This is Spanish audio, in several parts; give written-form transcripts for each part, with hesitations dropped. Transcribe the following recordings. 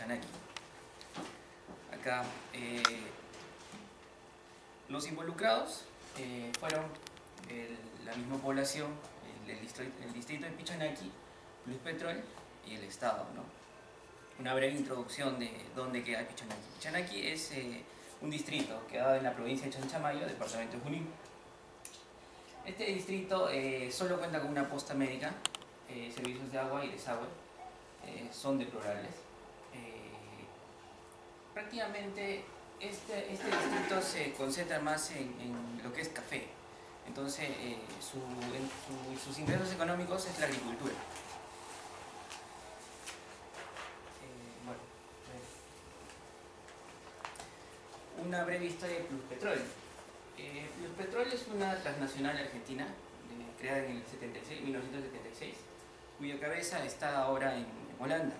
Pichanaki. Acá los involucrados fueron la misma población, el distrito de Pichanaki, Pluspetrol y el Estado, ¿no? Una breve introducción de dónde queda Pichanaki. Pichanaki es un distrito quedado en la provincia de Chanchamayo, departamento de Junín. Este distrito solo cuenta con una posta médica, servicios de agua y desagüe son deplorables. Prácticamente este distrito se concentra más en lo que es café, entonces sus ingresos económicos es la agricultura. Bueno, una breve historia de Pluspetrol. Pluspetrol es una transnacional argentina creada en el 1976, cuya cabeza está ahora en Holanda.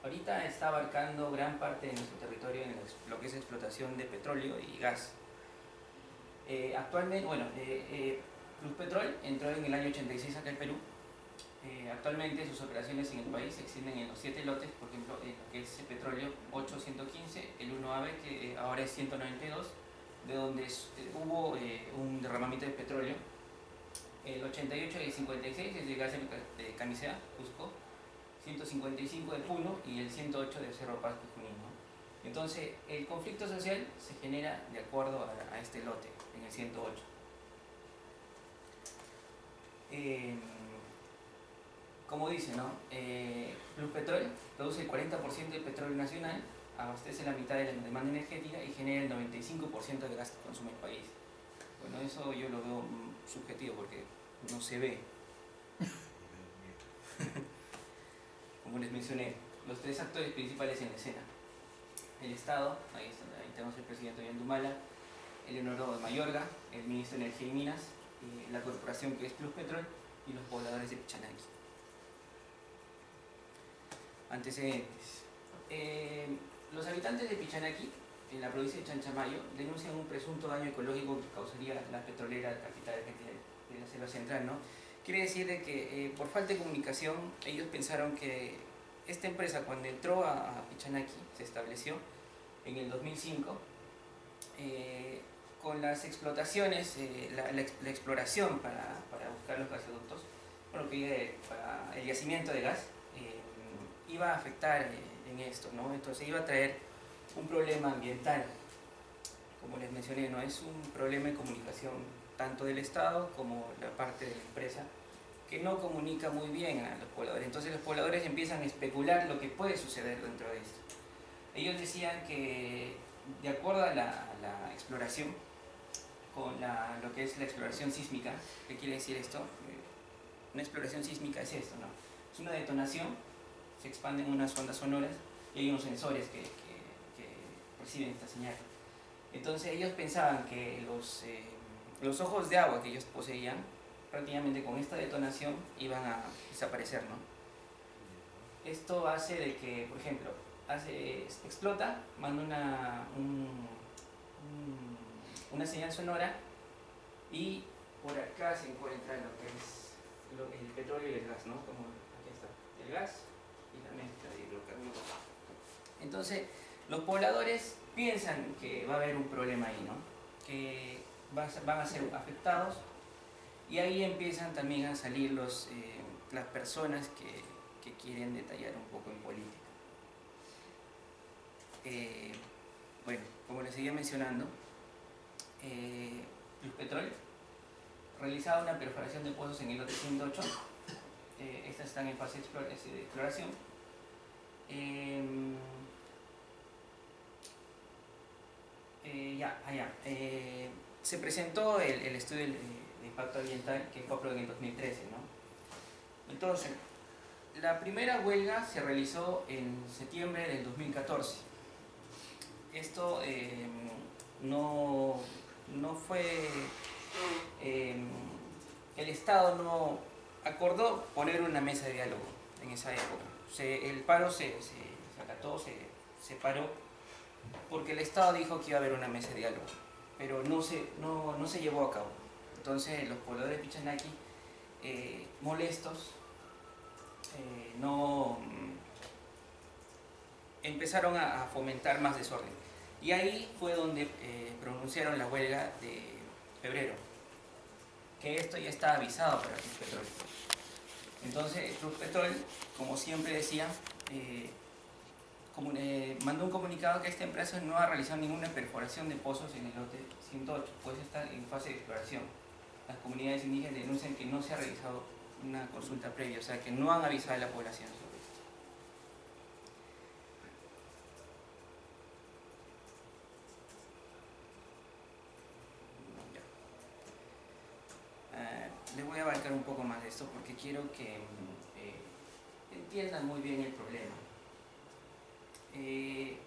Ahorita está abarcando gran parte de nuestro territorio en lo que es explotación de petróleo y gas. Actualmente, Pluspetrol entró en el año 86 acá en Perú. Actualmente sus operaciones en el país se extienden en los 7 lotes, por ejemplo, en lo que es petróleo 815, el 1AB, que ahora es 192, de donde hubo un derramamiento de petróleo. El 88 y el 56 es de gas de Camisea, Cusco, 155 de Puno y el 108 de Cerro Pasco y Junín, ¿no? Entonces, el conflicto social se genera de acuerdo a este lote, en el 108. Como dice, ¿no? Pluspetrol produce el 40% del petróleo nacional, abastece la mitad de la demanda energética y genera el 95% del gas que consume el país. Bueno, eso yo lo veo subjetivo porque no se ve. Como les mencioné, los 3 actores principales en la escena: el Estado, ahí tenemos el presidente Ollanta, el Leonardo de Mayorga, el ministro de Energía y Minas, la corporación que es Pluspetrol y los pobladores de Pichanaki. Antecedentes. Los habitantes de Pichanaki, en la provincia de Chanchamayo, denuncian un presunto daño ecológico que causaría la petrolera capital de la selva central, ¿no? Quiere decir de que por falta de comunicación ellos pensaron que esta empresa, cuando entró a Pichanaki, se estableció en el 2005, con las explotaciones, la exploración para buscar los gasoductos, bueno, para el yacimiento de gas, iba a afectar en esto, ¿no? Entonces iba a traer un problema ambiental. Como les mencioné, no es un problema de comunicación tanto del Estado como la parte de la empresa, que no comunica muy bien a los pobladores. Entonces los pobladores empiezan a especular lo que puede suceder dentro de esto. Ellos decían que, de acuerdo a la exploración, con lo que es la exploración sísmica, ¿qué quiere decir esto? Una exploración sísmica es esto, ¿no? Es una detonación, se expanden unas ondas sonoras y hay unos sensores que reciben esta señal. Entonces ellos pensaban que los ojos de agua que ellos poseían, prácticamente con esta detonación iban a desaparecer, ¿no? Esto hace de que, por ejemplo, explota, manda una señal sonora y por acá se encuentra lo que es el petróleo y el gas, ¿no? Como aquí está, el gas y la mezcla de hidrocarburos. Entonces, los pobladores piensan que va a haber un problema ahí, ¿no? Que van a ser afectados, y ahí empiezan también a salir las personas que quieren detallar un poco en política. Bueno, como les seguía mencionando, Pluspetrol realizaba una perforación de pozos en el lote 108. Estas están en fase de exploración. Se presentó el estudio de impacto ambiental que fue aprobado en el 2013, ¿no? Entonces, la primera huelga se realizó en septiembre del 2014. Esto no fue... el Estado no acordó poner una mesa de diálogo en esa época. El paro se acató, se paró, porque el Estado dijo que iba a haber una mesa de diálogo, pero no se llevó a cabo. Entonces los pobladores de Pichanaki, molestos, empezaron a fomentar más desorden. Y ahí fue donde pronunciaron la huelga de febrero, que esto ya está avisado para Pluspetrol. Entonces Pluspetrol, como siempre decía, mandó un comunicado que esta empresa no ha realizado ninguna perforación de pozos en el lote 108, pues está en fase de exploración. Las comunidades indígenas denuncian que no se ha realizado una consulta previa, o sea que no han avisado a la población sobre esto. Les voy a abarcar un poco más de esto porque quiero que entiendan muy bien el problema.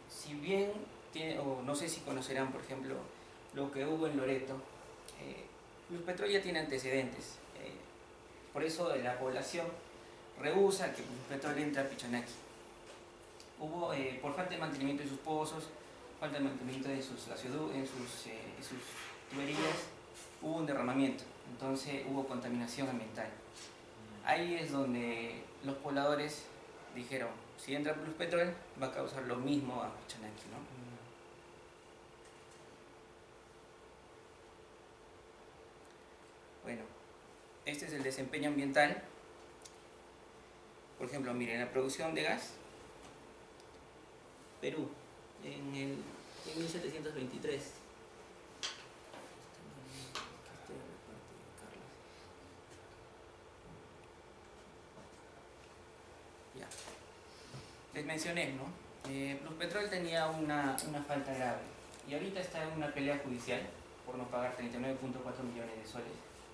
Si bien o no sé si conocerán, por ejemplo, lo que hubo en Loreto, Pluspetrol ya tiene antecedentes. Por eso la población rehúsa que Pluspetrol entre a Pichanaki. Hubo, por falta de mantenimiento de sus pozos, falta de mantenimiento de sus tuberías, hubo un derramamiento, entonces hubo contaminación ambiental. Ahí es donde los pobladores dijeron, si entra Pluspetrol va a causar lo mismo a Pichanaki, ¿no? Bueno, este es el desempeño ambiental. Por ejemplo, miren, la producción de gas, Perú, en 1723. Ya. Les mencioné, ¿no? Pluspetrol tenía una falta grave y ahorita está en una pelea judicial por no pagar 39.4 millones de soles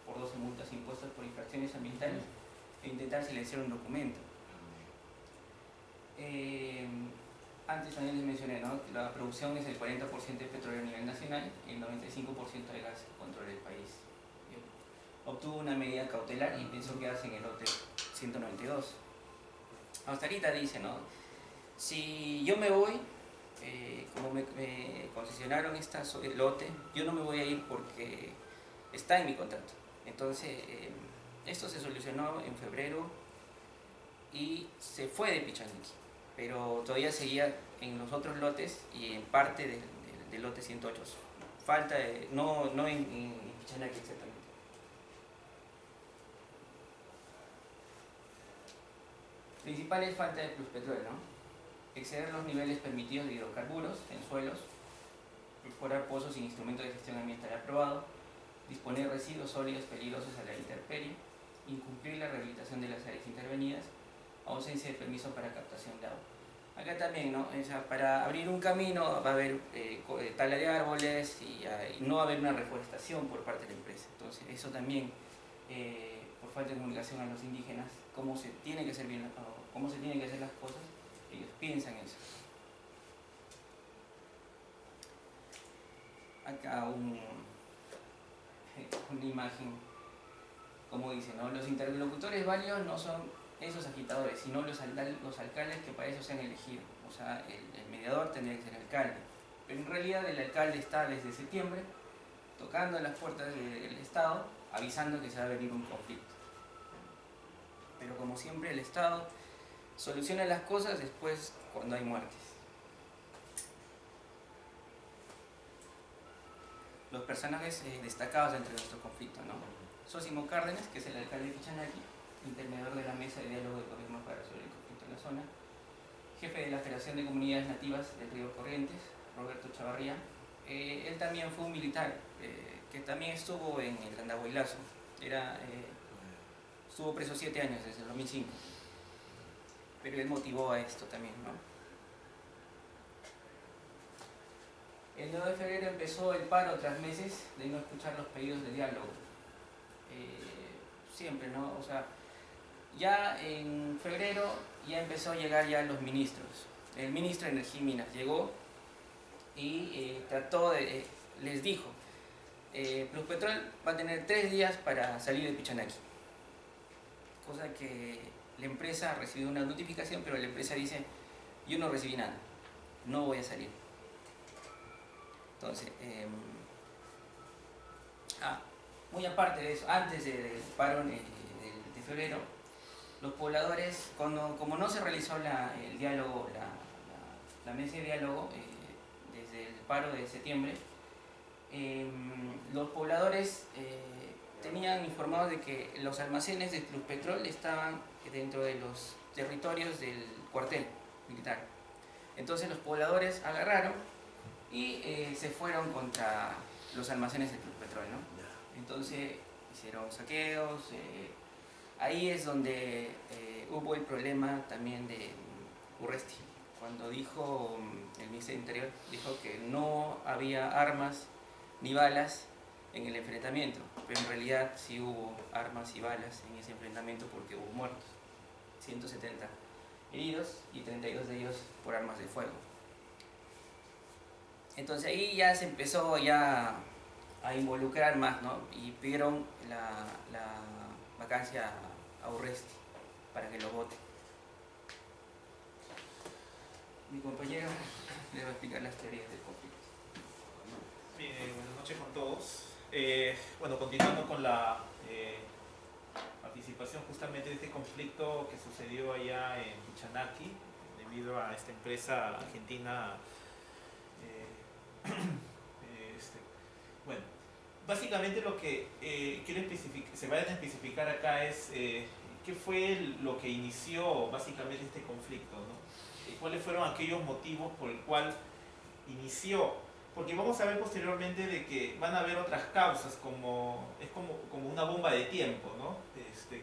por 12 multas impuestas por infracciones ambientales e intentar silenciar un documento. Antes también les mencioné, ¿no?, que la producción es el 40% de petróleo a nivel nacional y el 95% de gas que controla el país. Obtuvo una medida cautelar y pensó quedarse en el lote 192. Hasta ahorita dice, ¿no?, si yo me voy, como me concesionaron el lote, yo no me voy a ir porque está en mi contrato. Entonces, esto se solucionó en febrero y se fue de Pichanaki, pero todavía seguía en los otros lotes y en parte del lote 108. Falta, no en Pichanaki exactamente. Principales falta de Pluspetrol, ¿no? Exceder los niveles permitidos de hidrocarburos en suelos, perforar pozos sin instrumento de gestión ambiental aprobado, disponer residuos sólidos peligrosos a la intemperie, incumplir la rehabilitación de las áreas intervenidas, ausencia de permiso para captación de agua. Acá también, ¿no?, o sea, para abrir un camino va a haber tala de árboles y no va a haber una reforestación por parte de la empresa. Entonces, eso también, por falta de comunicación a los indígenas, cómo se tienen que hacer las cosas, ellos piensan eso. Acá una imagen, como dice, ¿no?, los interlocutores válidos no son esos agitadores, sino los alcaldes que para eso se han elegido. O sea, el mediador tendría que ser el alcalde. Pero en realidad el alcalde está desde septiembre tocando las puertas del Estado, avisando que se va a venir un conflicto. Pero como siempre el Estado soluciona las cosas después cuando hay muertes. Los personajes destacados entre nuestro conflicto, ¿no? Zósimo Cárdenas, que es el alcalde de Pichanaki, intermediador de la mesa de diálogo de gobierno para resolver el conflicto en la zona, jefe de la Federación de Comunidades Nativas del Río Corrientes, Roberto Chavarría. Él también fue un militar que también estuvo en el Andahuaylazo, estuvo preso 7 años desde el 2005, pero él motivó a esto también, ¿no? El 9 de febrero empezó el paro tras meses de no escuchar los pedidos de diálogo. Siempre, ¿no? O sea, ya en febrero ya empezó a llegar ya los ministros. El ministro de Energía y Minas llegó y les dijo, Pluspetrol va a tener 3 días para salir de Pichanaki. Cosa que la empresa recibió una notificación, pero la empresa dice, yo no recibí nada, no voy a salir. Entonces, muy aparte de eso, antes del paro de febrero, los pobladores, como no se realizó el diálogo, ese diálogo, desde el paro de septiembre, los pobladores tenían informados de que los almacenes de Pluspetrol estaban dentro de los territorios del cuartel militar. Entonces los pobladores agarraron y se fueron contra los almacenes de Pluspetrol, ¿no? Entonces hicieron saqueos. Ahí es donde hubo el problema también de Urresti, cuando dijo, el Ministerio del Interior dijo que no había armas ni balas en el enfrentamiento, pero en realidad sí hubo armas y balas en ese enfrentamiento porque hubo muertos, 170 heridos y 32 de ellos por armas de fuego. Entonces ahí ya se empezó ya a involucrar más, ¿no? Y pidieron la vacancia a Urresti para que lo vote. Mi compañero le va a explicar las teorías del conflicto. Bien, buenas noches con todos. Bueno, continuando con la participación justamente de este conflicto que sucedió allá en Pichanaki, debido a esta empresa argentina. Bueno, básicamente lo que se va a especificar acá es qué fue lo que inició básicamente este conflicto, ¿no? ¿Cuáles fueron aquellos motivos por el cual inició? Porque vamos a ver posteriormente de que van a haber otras causas, es como una bomba de tiempo, ¿no?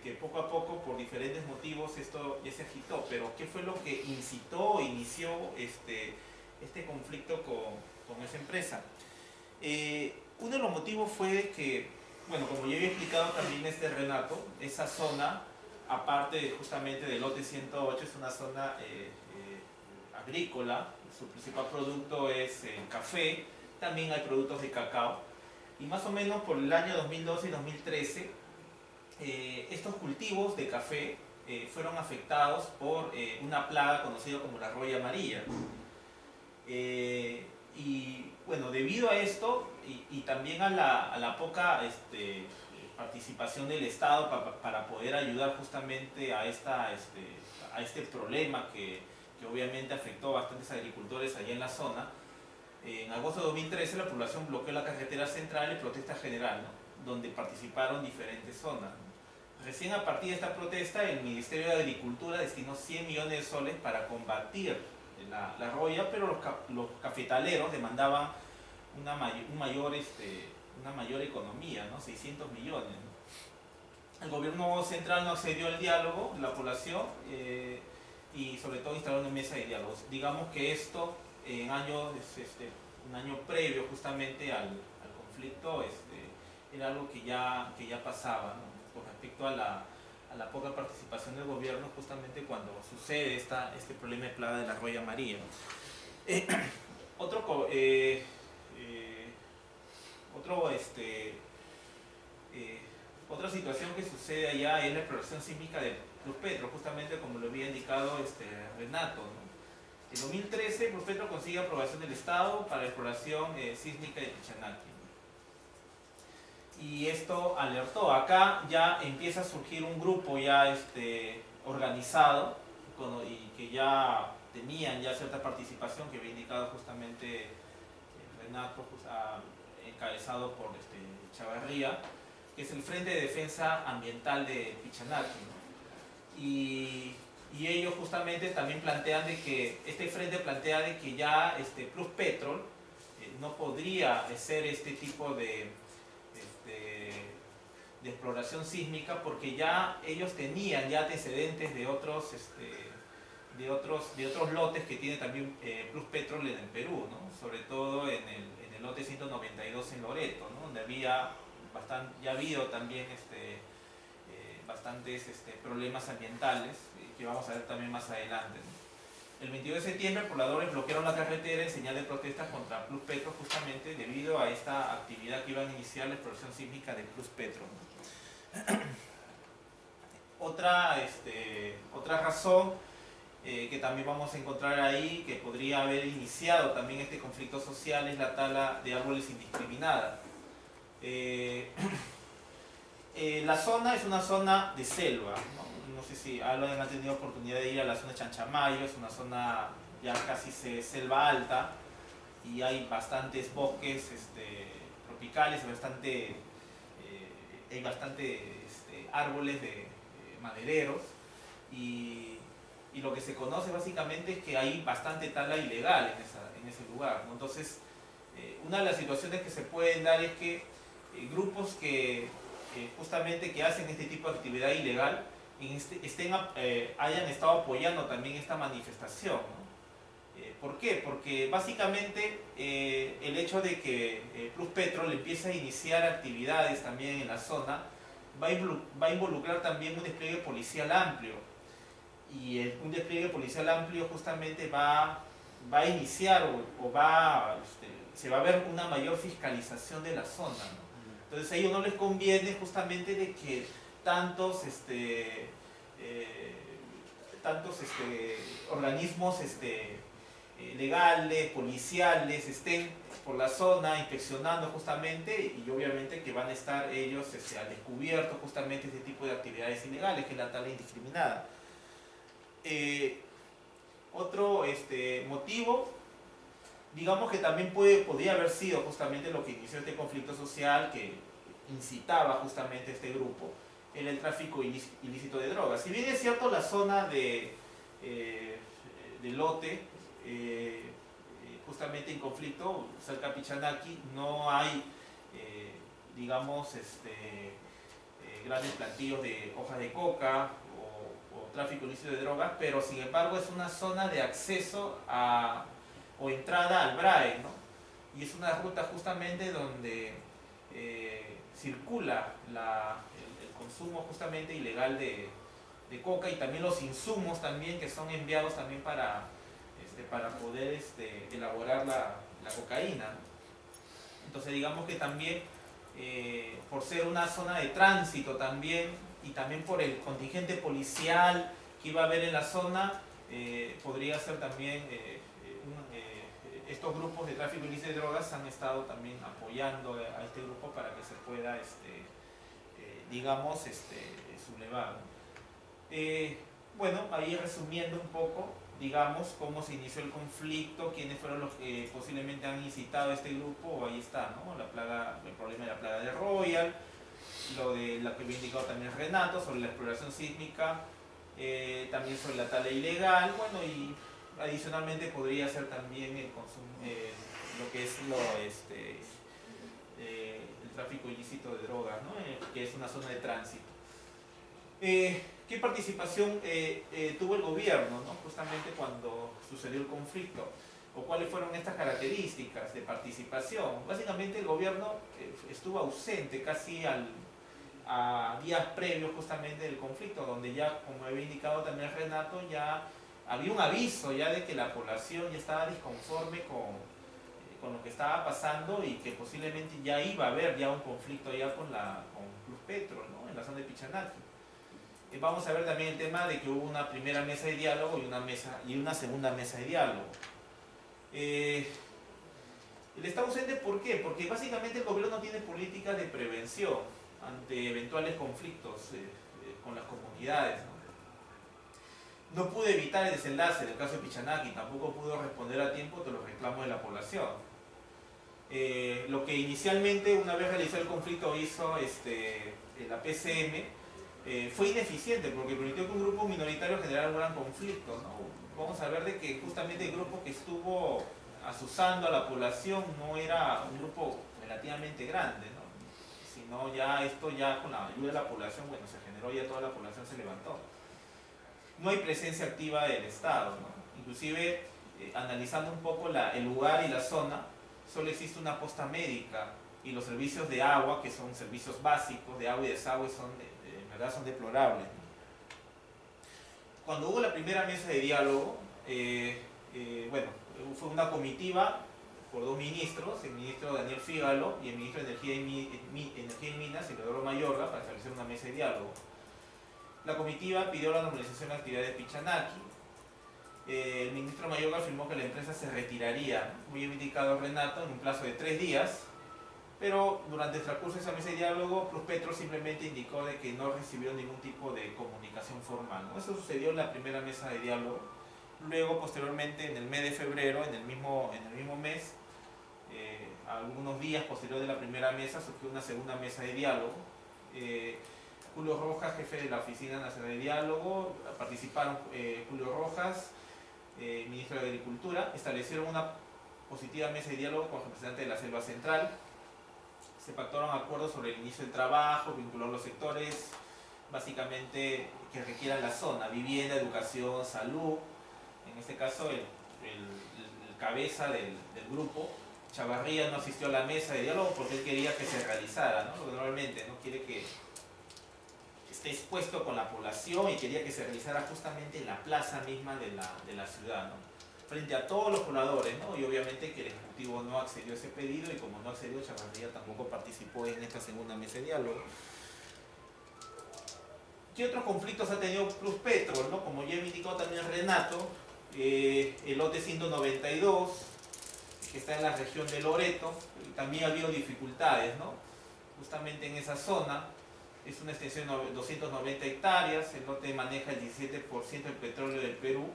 Que poco a poco, por diferentes motivos, esto ya se agitó. Pero ¿qué fue lo que inició este conflicto con esa empresa? Uno de los motivos fue que, bueno, como ya había explicado también Renato, esa zona, aparte justamente del lote 108, es una zona agrícola. Su principal producto es el café, también hay productos de cacao, y más o menos por el año 2012 y 2013 estos cultivos de café fueron afectados por una plaga conocida como la roya amarilla. Y bueno, debido a esto y también a la poca participación del Estado para poder ayudar justamente a este problema que obviamente afectó a bastantes agricultores allá en la zona, en agosto de 2013 la población bloqueó la carretera central y protesta general, ¿no? Donde participaron diferentes zonas. Recién a partir de esta protesta el Ministerio de Agricultura destinó 100 millones de soles para combatir la roya, pero los cafetaleros demandaban una mayor economía, ¿no? 600 millones, ¿no? El gobierno central no accedió al diálogo de la población y sobre todo instaló una mesa de diálogos. Digamos que esto un año previo justamente al conflicto era algo que ya pasaba, ¿no? Con respecto a la poca participación del gobierno justamente cuando sucede este problema de plaga de la roya amarilla. Otra situación que sucede allá es la exploración sísmica de Pluspetro, justamente como lo había indicado Renato, ¿no? En 2013 Pluspetro consigue aprobación del Estado para la exploración sísmica de Pichanaki. Y esto alertó. Acá ya empieza a surgir un grupo ya organizado y que ya tenían ya cierta participación, que había indicado justamente Renato, encabezado por Chavarría, que es el Frente de Defensa Ambiental de Pichanaki, ¿no? Y ellos justamente también plantean de que, este frente plantea de que ya Pluspetrol no podría ser este tipo de exploración sísmica, porque ya ellos tenían ya antecedentes de otros lotes que tiene también Pluspetrol en el Perú, ¿no? Sobre todo en el lote 192 en Loreto, ¿no? Donde ya ha habido también bastantes problemas ambientales que vamos a ver también más adelante, ¿no? El 22 de septiembre, pobladores bloquearon la carretera en señal de protesta contra Pluspetro, justamente debido a esta actividad que iban a iniciar la exploración sísmica de Pluspetro, ¿no? Otra razón que también vamos a encontrar ahí, que podría haber iniciado también este conflicto social, es la tala de árboles indiscriminada. La zona es una zona de selva, ¿no? No sé si han tenido oportunidad de ir a la zona de Chanchamayo, es una zona ya casi selva alta y hay bastantes bosques tropicales, hay bastante árboles de madereros y lo que se conoce básicamente es que hay bastante tala ilegal en ese lugar, ¿no? Entonces, una de las situaciones que se pueden dar es que grupos que justamente que hacen este tipo de actividad ilegal hayan estado apoyando también esta manifestación, ¿no? ¿Por qué? Porque básicamente el hecho de que Pluspetrol empiece a iniciar actividades también en la zona va a involucrar también un despliegue policial amplio. Y un despliegue policial amplio justamente va a iniciar se va a ver una mayor fiscalización de la zona, ¿no? Entonces a ellos no les conviene justamente de que tantos organismos legales, policiales estén por la zona inspeccionando justamente, y obviamente que van a estar ellos al descubierto justamente este tipo de actividades ilegales, que es la tala indiscriminada. Otro motivo, digamos que también podría haber sido justamente lo que inició este conflicto social que incitaba justamente a este grupo, era el tráfico ilícito de drogas. Si bien es cierto, la zona de Lote, justamente en conflicto, cerca de Pichanaki, no hay, digamos, grandes plantíos de hojas de coca o tráfico ilícito de drogas, pero sin embargo es una zona de acceso o entrada al BRAE, ¿no? Y es una ruta justamente donde circula el consumo justamente ilegal de coca y también los insumos también que son enviados también para poder elaborar la cocaína, ¿no? Entonces digamos que también por ser una zona de tránsito también y también por el contingente policial que iba a haber en la zona, podría ser también estos grupos de tráfico ilícito de drogas han estado también apoyando a este grupo para que se pueda digamos sublevar, ¿no? Bueno, ahí resumiendo un poco, digamos, cómo se inició el conflicto, quiénes fueron los que posiblemente han incitado a este grupo, ahí está, ¿no? El problema de la plaga de Royal, lo de la que había indicado también Renato, sobre la exploración sísmica, también sobre la tala ilegal, bueno, y adicionalmente podría ser también el consumo, lo que es el tráfico ilícito de drogas, ¿no? Que es una zona de tránsito. ¿Qué participación tuvo el gobierno, ¿no? Justamente cuando sucedió el conflicto? ¿O cuáles fueron estas características de participación? Básicamente el gobierno estuvo ausente casi a días previos justamente del conflicto, donde ya, como había indicado también Renato, ya había un aviso ya de que la población ya estaba disconforme con lo que estaba pasando y que posiblemente ya iba a haber ya un conflicto ya con Pluspetrol, ¿no? En la zona de Pichanaki. Vamos a ver también el tema de que hubo una primera mesa de diálogo y una segunda mesa de diálogo. Él está ausente, ¿por qué? Porque básicamente el gobierno no tiene políticas de prevención ante eventuales conflictos con las comunidades, ¿no? No pudo evitar el desenlace del caso de Pichanaki, tampoco pudo responder a tiempo de los reclamos de la población. Lo que inicialmente, una vez realizado el conflicto, hizo la PCM, fue ineficiente porque permitió que un grupo minoritario generara un gran conflicto, ¿no? Vamos a ver de que justamente el grupo que estuvo asusando a la población no era un grupo relativamente grande, ¿no? Sino ya con la ayuda de la población, bueno, se generó, ya toda la población se levantó. No hay presencia activa del Estado, ¿no? Inclusive, analizando un poco el lugar y la zona, solo existe una posta médica y los servicios de agua, que son servicios básicos de agua y desagüe, son deplorables. Cuando hubo la primera mesa de diálogo, bueno, fue una comitiva por dos ministros, el ministro Daniel Fígalo y el ministro de Energía y Minas, Isidoro Mayorga, para establecer una mesa de diálogo. La comitiva pidió la normalización de actividades de Pichanaki. El ministro Mayorga afirmó que la empresa se retiraría, muy bien indicado Renato, en un plazo de 3 días, pero durante el transcurso de esa mesa de diálogo, Pluspetrol simplemente indicó de que no recibió ningún tipo de comunicación formal, ¿no? Eso sucedió en la primera mesa de diálogo Luego, posteriormente, en el mes de febrero, en el mismo mes, algunos días posterior de la primera mesa, surgió una segunda mesa de diálogo. Julio Rojas, jefe de la Oficina Nacional de Diálogo, participaron Julio Rojas, ministro de Agricultura, establecieron una positiva mesa de diálogo con representantes de la Selva Central. Se pactaron acuerdos sobre el inicio del trabajo, vincular los sectores, básicamente que requieran la zona: vivienda, educación, salud. En este caso, el cabeza del grupo, Chavarría, no asistió a la mesa de diálogo porque él quería que se realizara, ¿no? Porque normalmente no quiere que esté expuesto con la población, y quería que se realizara justamente en la plaza misma de la ciudad, ¿no? Frente a todos los pobladores, ¿no? Y obviamente que el Ejecutivo no accedió a ese pedido, y como no accedió, Chavarría tampoco participó en esta segunda mesa de diálogo. ¿Qué otros conflictos ha tenido Pluspetrol, ¿no? Como ya indicó también Renato, el lote 192, que está en la región de Loreto, también ha habido dificultades, ¿no? Justamente en esa zona. Es una extensión de 290 hectáreas, el lote maneja el 17% del petróleo del Perú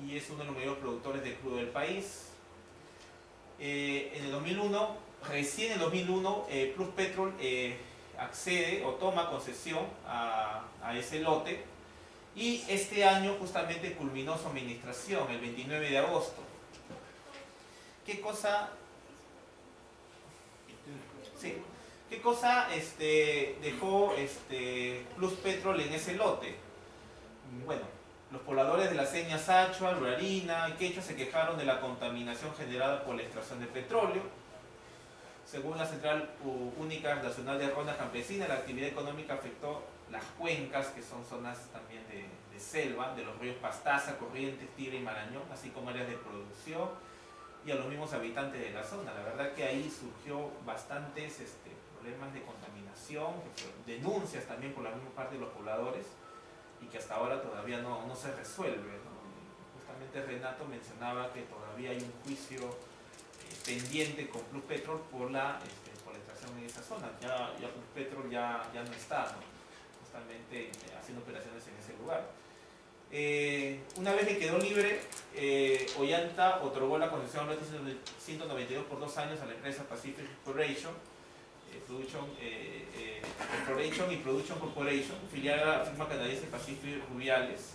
y es uno de los mayores productores de crudo del país. En el 2001, recién en el 2001, Pluspetrol accede o toma concesión a ese lote, y este año justamente culminó su administración, el 29 de agosto. ¿Qué cosa? Sí. ¿Qué cosa dejó Pluspetrol en ese lote? Bueno, los pobladores de la Seña Sachua, Rurarina y Quechua se quejaron de la contaminación generada por la extracción de petróleo. Según la Central Única Nacional de Ronda Campesina, la actividad económica afectó las cuencas, que son zonas también de selva, de los ríos Pastaza, Corrientes, Tigre y Marañón, así como áreas de producción, y a los mismos habitantes de la zona. La verdad que ahí surgió bastantes problemas de contaminación, denuncias también por la misma parte de los pobladores, y que hasta ahora todavía no se resuelve, ¿no? Justamente Renato mencionaba que todavía hay un juicio pendiente con Pluspetrol por la extracción en esa zona. Ya Pluspetrol ya no está, ¿no? Justamente haciendo operaciones en ese lugar. Una vez que quedó libre, Ollanta otorgó la concesión lote 192 por 2 años a la empresa Pacific Exploration, Exploration y Production Corporation, filial a la firma canadiense Pacific Rubiales.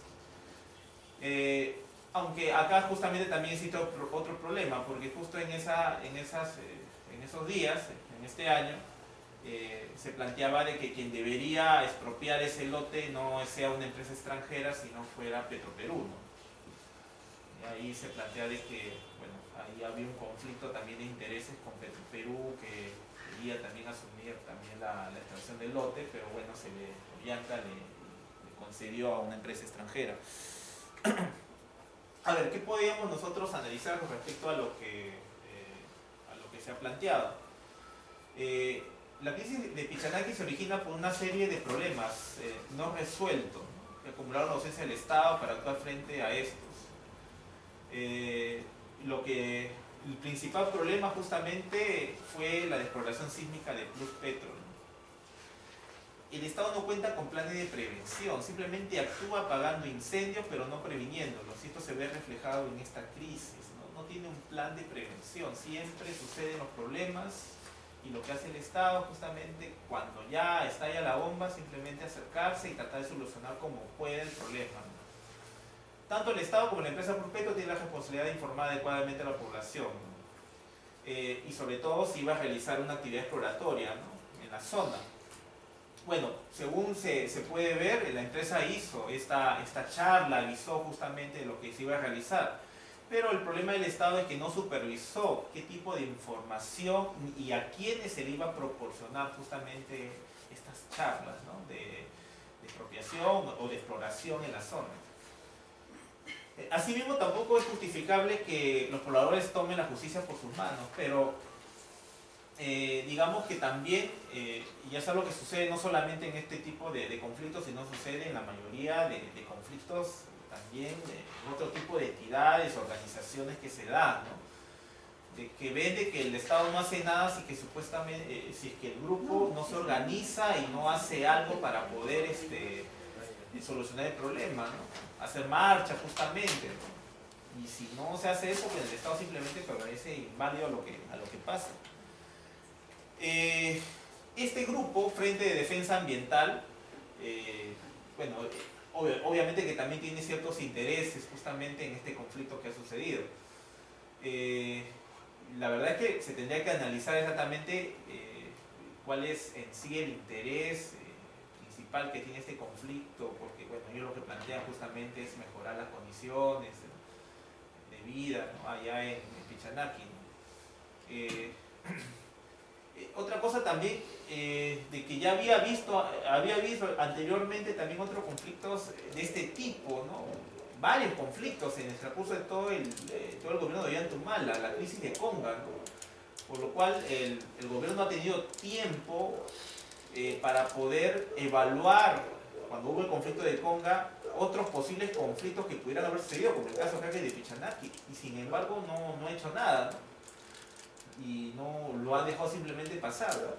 Aunque acá justamente también existe otro problema, porque justo en esos días, en este año, se planteaba de que quien debería expropiar ese lote no sea una empresa extranjera, sino fuera Petroperú, ¿no? Y ahí se plantea de que, bueno, ahí había un conflicto también de intereses con Petroperú, que quería también asumir también la extracción del lote, pero bueno, Ollanta le concedió a una empresa extranjera. A ver, ¿qué podríamos nosotros analizar con respecto a lo que se ha planteado? La crisis de Pichanaki se origina por una serie de problemas no resueltos, ¿no?, que acumularon la ausencia del Estado para actuar frente a estos. El principal problema justamente fue la desprogramación sísmica de Pluspetrol. El Estado no cuenta con planes de prevención, simplemente actúa apagando incendios pero no previniéndolos, y esto se ve reflejado en esta crisis, ¿no? No tiene un plan de prevención, siempre suceden los problemas, y lo que hace el Estado justamente cuando ya estalla la bomba, simplemente acercarse y tratar de solucionar como puede el problema, ¿no? Tanto el Estado como la empresa Pluspetrol tienen la responsabilidad de informar adecuadamente a la población, ¿no? Y sobre todo si iba a realizar una actividad exploratoria, ¿no?, en la zona. Bueno, según se puede ver, la empresa hizo esta charla, avisó justamente de lo que se iba a realizar, pero el problema del Estado es que no supervisó qué tipo de información y a quiénes se le iba a proporcionar justamente estas charlas, ¿no?, de expropiación o de exploración en la zona. Asimismo, tampoco es justificable que los pobladores tomen la justicia por sus manos, pero digamos que también, y es algo que sucede no solamente en este tipo de conflictos, sino sucede en la mayoría de conflictos también de otro tipo de entidades, organizaciones que se dan, ¿no?, de que ven de que el Estado no hace nada si que supuestamente, si es que el grupo no se organiza y no hace algo para poder solucionar el problema, ¿no? Hacer marcha justamente, ¿no? Y si no se hace eso, pues el Estado simplemente permanece inválido a lo que pasa. Este grupo, Frente de Defensa Ambiental, bueno, obviamente que también tiene ciertos intereses justamente en este conflicto que ha sucedido. La verdad es que se tendría que analizar exactamente cuál es en sí el interés principal que tiene este conflicto, porque bueno, ellos lo que plantean justamente es mejorar las condiciones de vida, ¿no? Allá en Pichanaki, ¿no? Otra cosa también, de que ya había visto anteriormente también otros conflictos de este tipo, ¿no? Varios conflictos en el transcurso de todo el gobierno de Ollantumala, la crisis de Conga, ¿no? Por lo cual el gobierno ha tenido tiempo para poder evaluar, cuando hubo el conflicto de Conga, otros posibles conflictos que pudieran haber sucedido, como el caso acá de Pichanaki, y sin embargo no ha hecho nada, ¿no? Y no lo han dejado simplemente pasar, ¿no?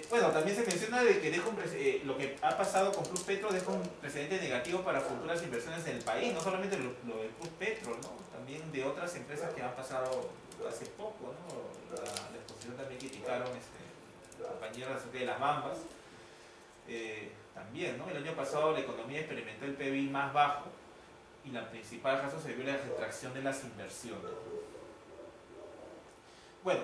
Bueno, también se menciona de que lo que ha pasado con Plus Petro deja un precedente negativo para futuras inversiones en el país, no solamente lo de Plus Petro, ¿no? También de otras empresas que han pasado hace poco, ¿no? La exposición también criticaron la compañía de las Bambas, también, ¿no? El año pasado la economía experimentó el PBI más bajo y la principal razón se debió a la retracción de las inversiones. Bueno,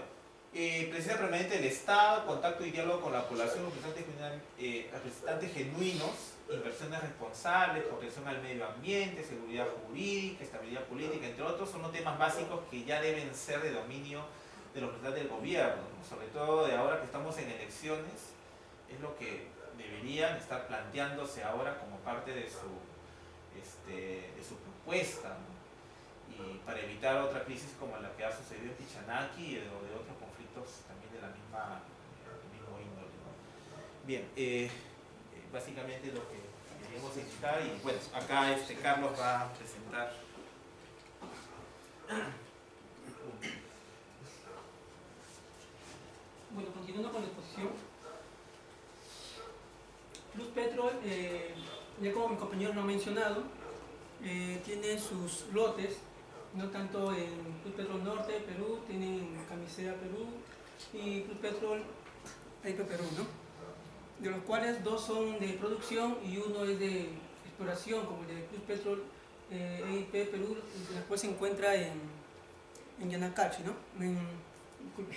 presencia permanente del Estado, contacto y diálogo con la población, representantes genuinos, inversiones responsables, protección al medio ambiente, seguridad jurídica, estabilidad política, entre otros, son los temas básicos que ya deben ser de dominio de los representantes del gobierno, ¿no? Sobre todo de ahora que estamos en elecciones, es lo que deberían estar planteándose ahora como parte de su propuesta, ¿no? Y para evitar otra crisis como la que ha sucedido en Pichanaki o de otros conflictos también de la mismo índole, ¿no? Bien, básicamente lo que queríamos indicar, y bueno, acá Carlos va a presentar. Bueno, continuando con la exposición, Plus Petro, ya como mi compañero lo ha mencionado, tiene sus lotes, no tanto en Plus Petrol Norte, Perú, tienen Camisea Perú y Plus Petrol EIP Perú, ¿no? De los cuales dos son de producción y uno es de exploración, como el de Plus Petrol EIP Perú, la cual se encuentra en Yanacachi, ¿no? Disculpe.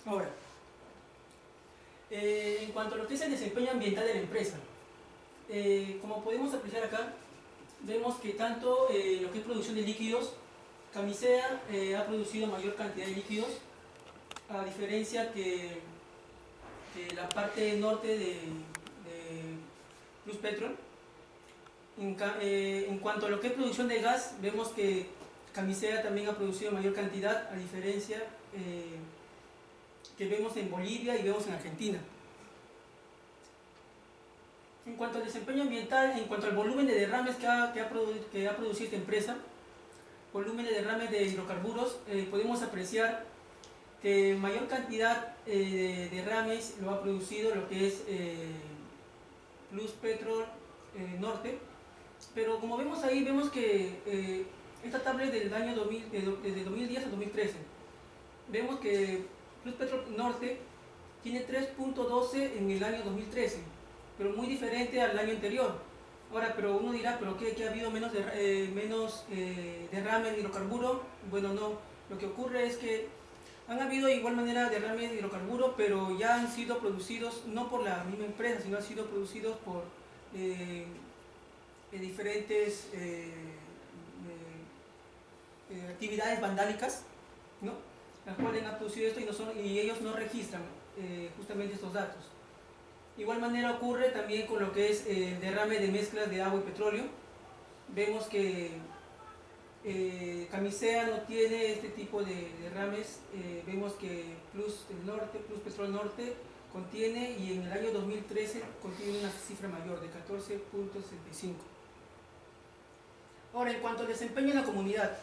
Ahora, en cuanto a lo que es el desempeño ambiental de la empresa, como podemos apreciar acá, vemos que tanto lo que es producción de líquidos, Camisea ha producido mayor cantidad de líquidos, a diferencia que la parte norte de Plus Petrol. En cuanto a lo que es producción de gas, vemos que Camisea también ha producido mayor cantidad, a diferencia que vemos en Bolivia y vemos en Argentina. En cuanto al desempeño ambiental, en cuanto al volumen de derrames que ha producido esta empresa, volumen de derrames de hidrocarburos, podemos apreciar que mayor cantidad de derrames lo ha producido lo que es Plus Petrol Norte, pero como vemos ahí, vemos que esta tabla es del año desde 2010 a 2013. Vemos que Plus Petrol Norte tiene 3.12 en el año 2013, pero muy diferente al año anterior. Ahora, pero uno dirá, ¿pero qué ha habido menos derrame de hidrocarburo? Bueno, no. Lo que ocurre es que han habido de igual manera derrames de hidrocarburo, pero ya han sido producidos no por la misma empresa, sino han sido producidos por diferentes actividades vandálicas, ¿no? Las cuales han producido esto y ellos no registran justamente estos datos. De igual manera ocurre también con lo que es el derrame de mezclas de agua y petróleo. Vemos que Camisea no tiene este tipo de derrames. Vemos que Plus Petrol Norte contiene, y en el año 2013 contiene una cifra mayor de 14.65. Ahora, en cuanto al desempeño en la comunidad,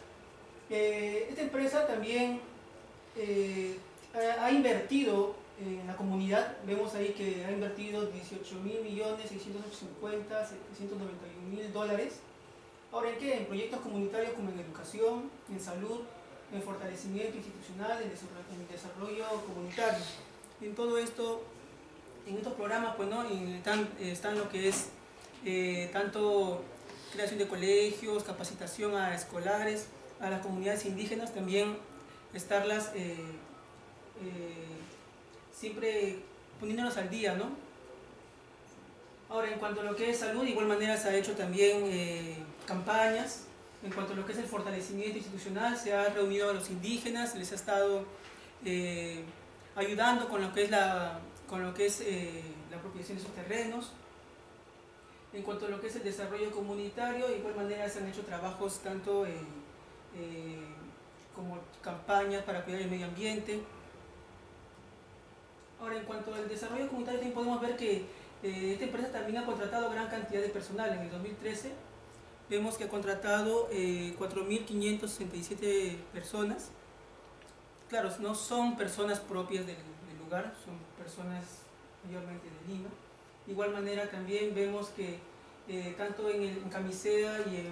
esta empresa también ha invertido en la comunidad. Vemos ahí que ha invertido 18.650.791.000 dólares. Ahora, ¿en qué? En proyectos comunitarios como en educación, en salud, en fortalecimiento institucional, en desarrollo comunitario. En todo esto, en estos programas, pues, ¿no? Están lo que es tanto creación de colegios, capacitación a escolares, a las comunidades indígenas, también estarlas siempre poniéndonos al día, ¿no? Ahora, en cuanto a lo que es salud, de igual manera se ha hecho también campañas. En cuanto a lo que es el fortalecimiento institucional, se ha reunido a los indígenas, les ha estado ayudando con lo que es la apropiación de sus terrenos. En cuanto a lo que es el desarrollo comunitario, de igual manera se han hecho trabajos tanto como campañas para cuidar el medio ambiente. Ahora, en cuanto al desarrollo comunitario, también podemos ver que esta empresa también ha contratado gran cantidad de personal. En el 2013 vemos que ha contratado 4.567 personas. Claro, no son personas propias del lugar, son personas mayormente de Lima. De igual manera también vemos que tanto en Camisea y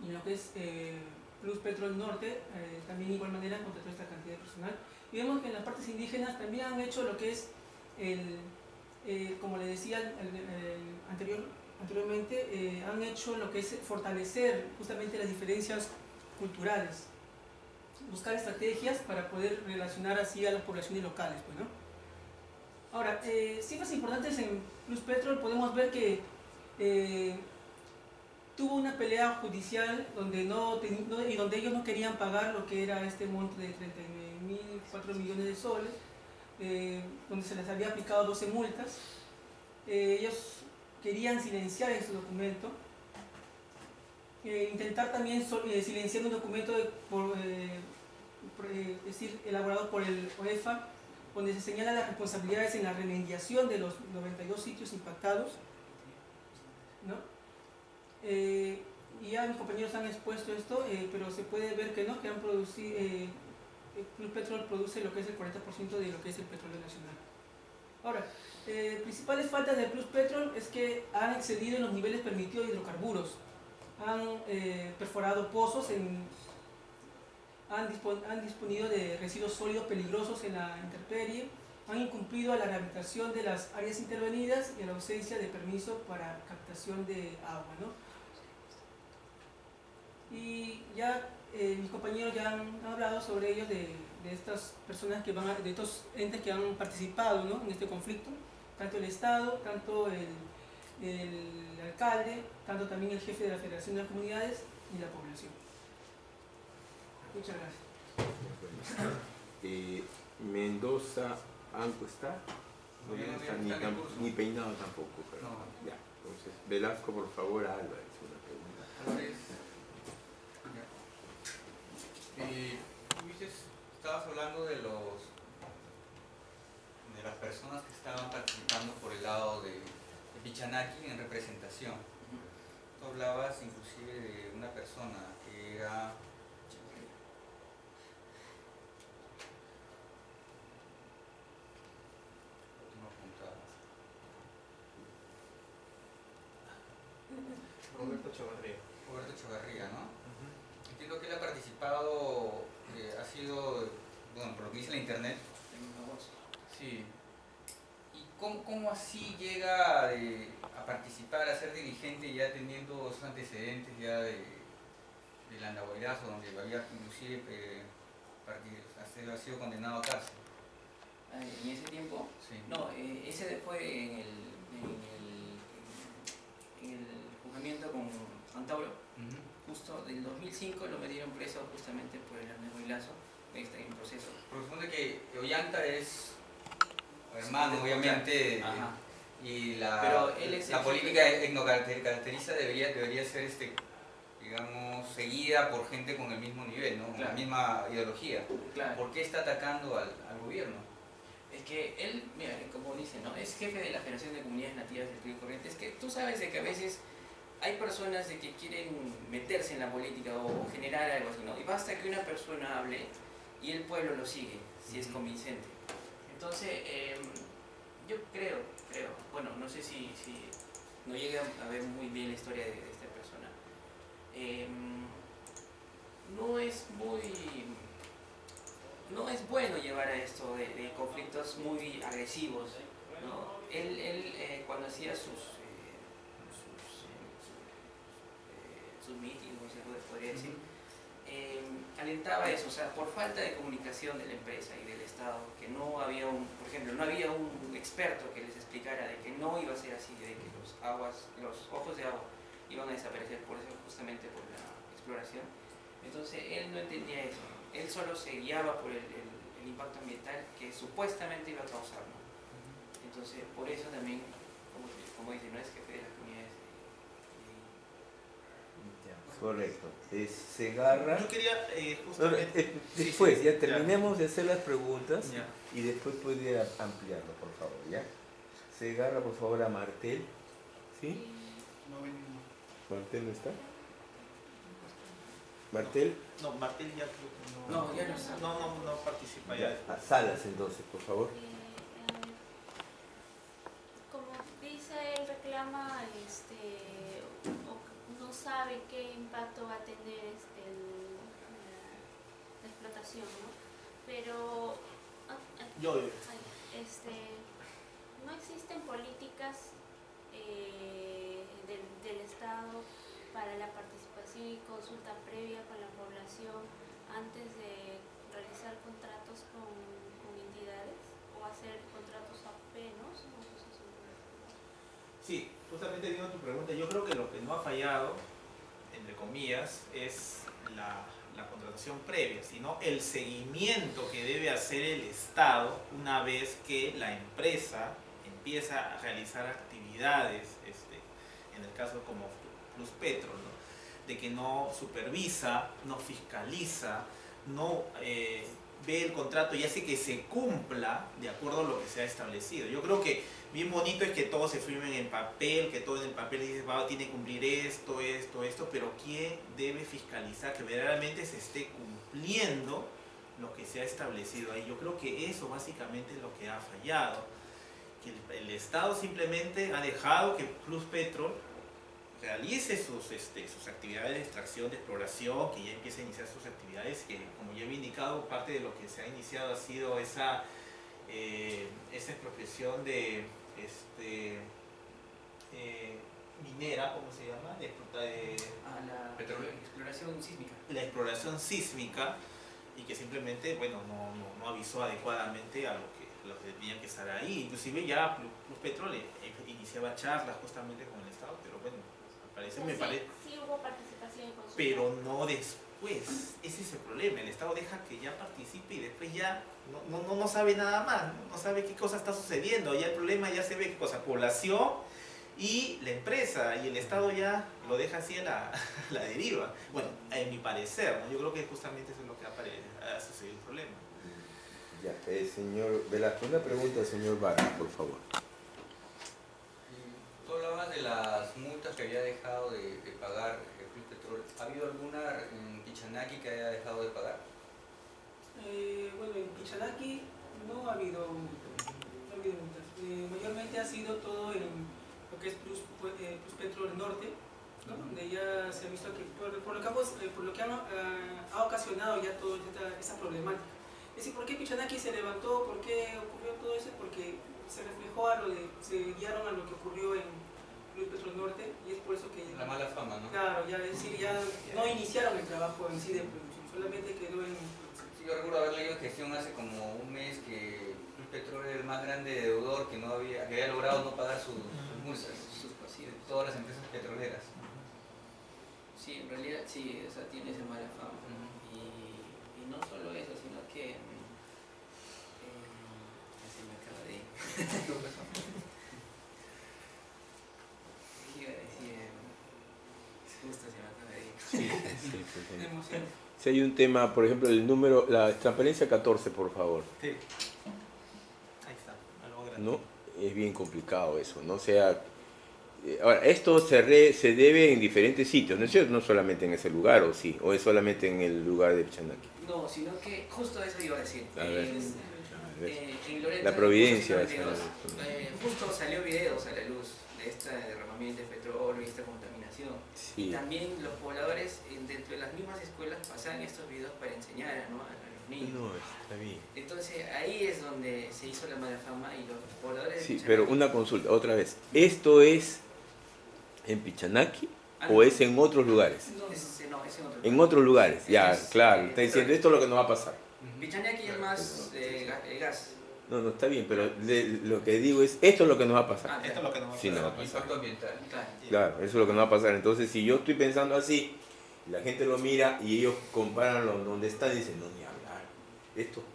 en lo que es Plus Petrol Norte, también de igual manera contrató esta cantidad de personal. Y vemos que en las partes indígenas también han hecho lo que es, como le decía anteriormente, han hecho lo que es fortalecer justamente las diferencias culturales, buscar estrategias para poder relacionar así a las poblaciones locales, pues, ¿no? Ahora, cifras importantes en Plus Petrol, podemos ver que tuvo una pelea judicial donde y donde ellos no querían pagar lo que era este monto de 39.004 millones de soles, donde se les había aplicado 12 multas. Ellos querían silenciar ese documento, intentar también silenciar un documento es decir, elaborado por el OEFA, donde se señalan las responsabilidades en la remediación de los 92 sitios impactados, ¿no? Y ya mis compañeros han expuesto esto, pero se puede ver que no, que han producido, Plus Petrol produce lo que es el 40% de lo que es el petróleo nacional. Ahora, principales faltas de Plus Petrol es que han excedido en los niveles permitidos de hidrocarburos, han perforado pozos, han disponido de residuos sólidos peligrosos en la intemperie, han incumplido a la rehabilitación de las áreas intervenidas y a la ausencia de permiso para captación de agua, ¿no? Y ya mis compañeros ya han hablado sobre ellos, de estas personas de estos entes que han participado, ¿no?, en este conflicto, tanto el Estado, tanto el alcalde, tanto también el jefe de la Federación de las Comunidades y la población. Muchas gracias. Mendoza, ¿Anco está? No, no está ni peinado tampoco. Pero no. Ya, entonces, Velasco, por favor, a Álvarez, una pregunta. Álvarez, tú estabas hablando de las personas que estaban participando por el lado de Pichanaki en representación. Tú hablabas inclusive de una persona que era Roberto Chavarría. Roberto Chavarría, ¿no? Entiendo que él ha participado, ha sido, bueno, por lo que dice la internet. Sí. ¿Y cómo así llega a participar, a ser dirigente, ya teniendo esos antecedentes ya del andahuaylazo, donde había inclusive ha sido condenado a cárcel? ¿En ese tiempo? Sí. No, ese fue en el juzgamiento con Antauro. Justo del 2005 lo metieron preso justamente por el andahuaylazo, está en proceso. Porque supone que Ollanta es hermano, obviamente, y la política etnocaracteriza debería ser digamos, seguida por gente con el mismo nivel, ¿no? Con la misma ideología. Claro. ¿Por qué está atacando al gobierno? Es que él, mira, como dice, ¿no?, es jefe de la Federación de Comunidades Nativas del Río Corrientes. Que tú sabes de que a veces hay personas de que quieren meterse en la política o generar algo así, ¿no? Y basta que una persona hable y el pueblo lo sigue, si es convincente. Entonces, yo creo, bueno, no sé si no llegué a ver muy bien la historia de esta persona. No es bueno llevar a esto de conflictos muy agresivos, ¿no? Él cuando hacía sus mítines, se podría decir, alentaba eso, o sea, por falta de comunicación de la empresa y del Estado, que no había por ejemplo, no había un experto que les explicara de que no iba a ser así, de que los ojos de agua iban a desaparecer por eso, justamente por la exploración. Entonces él no entendía eso, ¿no? Él solo se guiaba por el impacto ambiental que supuestamente iba a causar, ¿no? Entonces por eso también, como dice, no es jefe de las comunidades. Correcto. Segarra. Yo quería justamente... Después, ya terminemos de hacer las preguntas Ya. y después puede ampliarlo, por favor, ¿ya? Segarra, por favor, a Martel. ¿Sí? No venimos. ¿Martel no está? ¿Martel? No, Martel ya creo que no... No, ya no está. No participa Ya. ya. A Salas, entonces, por favor. Como dice, él reclama, no sabe qué impacto va a tener la explotación, ¿no? Pero no existen políticas del Estado para la participación y consulta previa con la población antes de realizar contratos con entidades o hacer contratos apenas, ¿no? Sí, justamente viendo tu pregunta, yo creo que lo que no ha fallado, entre comillas, es la contratación previa, sino el seguimiento que debe hacer el Estado una vez que la empresa empieza a realizar actividades, en el caso como Pluspetro, ¿no? De que no supervisa, no fiscaliza, no ve el contrato y hace que se cumpla de acuerdo a lo que se ha establecido. Yo creo que bien bonito es que todos se firmen en papel, que todo en el papel dice, tiene que cumplir esto, pero ¿quién debe fiscalizar que verdaderamente se esté cumpliendo lo que se ha establecido ahí? Yo creo que eso básicamente es lo que ha fallado, que el Estado simplemente ha dejado que Pluspetrol realice sus actividades de extracción, de exploración, que ya empiece a iniciar sus actividades, que como ya he indicado, parte de lo que se ha iniciado ha sido esa expropiación de minera, ¿cómo se llama? La exploración sísmica. La exploración sísmica, y que simplemente, bueno, no avisó adecuadamente a lo que tenían que estar ahí. Inclusive ya Pluspetrol iniciaba charlas justamente con el Estado, pero bueno, me parece... Sí hubo participación y consulta. Pero no después. Ese es el problema. El Estado deja que ya participe y después ya no sabe nada más. No sabe qué cosa está sucediendo. Ya el problema ya se ve qué cosa. Población y la empresa. Y el Estado ya lo deja así a la deriva. Bueno, en mi parecer, ¿no? Yo creo que justamente eso es lo que ha sucedido el problema. Ya, señor Velasco, una pregunta al señor Vargas, por favor. Tú hablabas de las multas que había dejado de pagar Pluspetrol. ¿Ha habido alguna en Pichanaki que haya dejado de pagar? Bueno, en Pichanaki no ha habido multas. Mayormente ha sido todo en lo que es Pluspetrol Norte, ¿no? Donde ya se ha visto que por lo que ha ocasionado ya toda esa problemática. Es decir, ¿por qué Pichanaki se levantó? ¿Por qué ocurrió todo eso? Porque se reflejó se guiaron a lo que ocurrió en Pluspetrol Norte y es por eso que... La mala fama, ¿no? Claro, ya, es decir, ya no iniciaron el trabajo en sí de producción, solamente quedó en... Sí, yo recuerdo haber leído en gestión hace como un mes que Pluspetrol era el más grande deudor que había logrado no pagar sus multas, sus pasivos, todas las empresas petroleras. Sí, en realidad sí, o sea, tiene esa mala fama. Y no solo eso, sino que... se me acaba de ir. ¿Qué iba a decir? Justo se me acaba de ir. Sí, pues, Me emociono. Si hay un tema, por ejemplo, el número, la transparencia 14, por favor. Sí. Ahí está, algo grande. ¿No? Es bien complicado eso, ¿no? O sea, ahora, esto se debe en diferentes sitios, ¿no es cierto? No solamente en ese lugar, ¿o sí? ¿O es solamente en el lugar de Pichanaki? No, sino que justo eso iba a decir. A ver. En Loreto, La Providencia. justo salió videos a la luz de este derramamiento de petróleo y esta contaminación. Y Sí. también los pobladores dentro de las mismas escuelas pasaban estos videos para enseñar, ¿no?, a los niños. No, está bien. Entonces ahí es donde se hizo la mala fama y los pobladores... de Sí, Pichanaki- pero una consulta, otra vez. ¿Esto es en Pichanaki o es en otros lugares? No, es en otro En lugar. otros lugares, ya, Es, claro. Está diciendo, esto es lo que nos va a pasar. Pichanaki es más gas. No, no, está bien, pero lo que digo es, esto es lo que nos va a pasar. Ah, Esto es lo que nos va a Sí, pasar. no va a pasar. Impacto ambiental. Claro. Claro, eso es lo que nos va a pasar. Entonces, si yo estoy pensando así, la gente lo mira y ellos comparan donde están y dicen, no, ni hablar.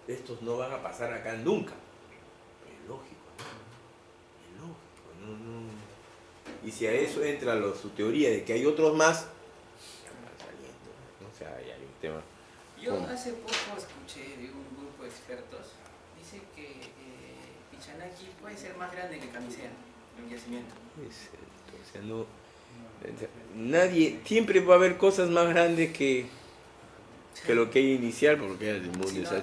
Estos no van a pasar acá nunca. Es lógico, ¿no? Es lógico, no. Y si a eso entra su teoría de que hay otros más, ya van saliendo. O sea, ahí hay un tema. Yo ¿Cómo? hace poco escuché de un grupo de expertos, dice que Pichanaki puede ser más grande que Camisea, el yacimiento. O sea, no. Nadie, siempre va a haber cosas más grandes que lo que hay inicial, porque el mundo Si es no, así.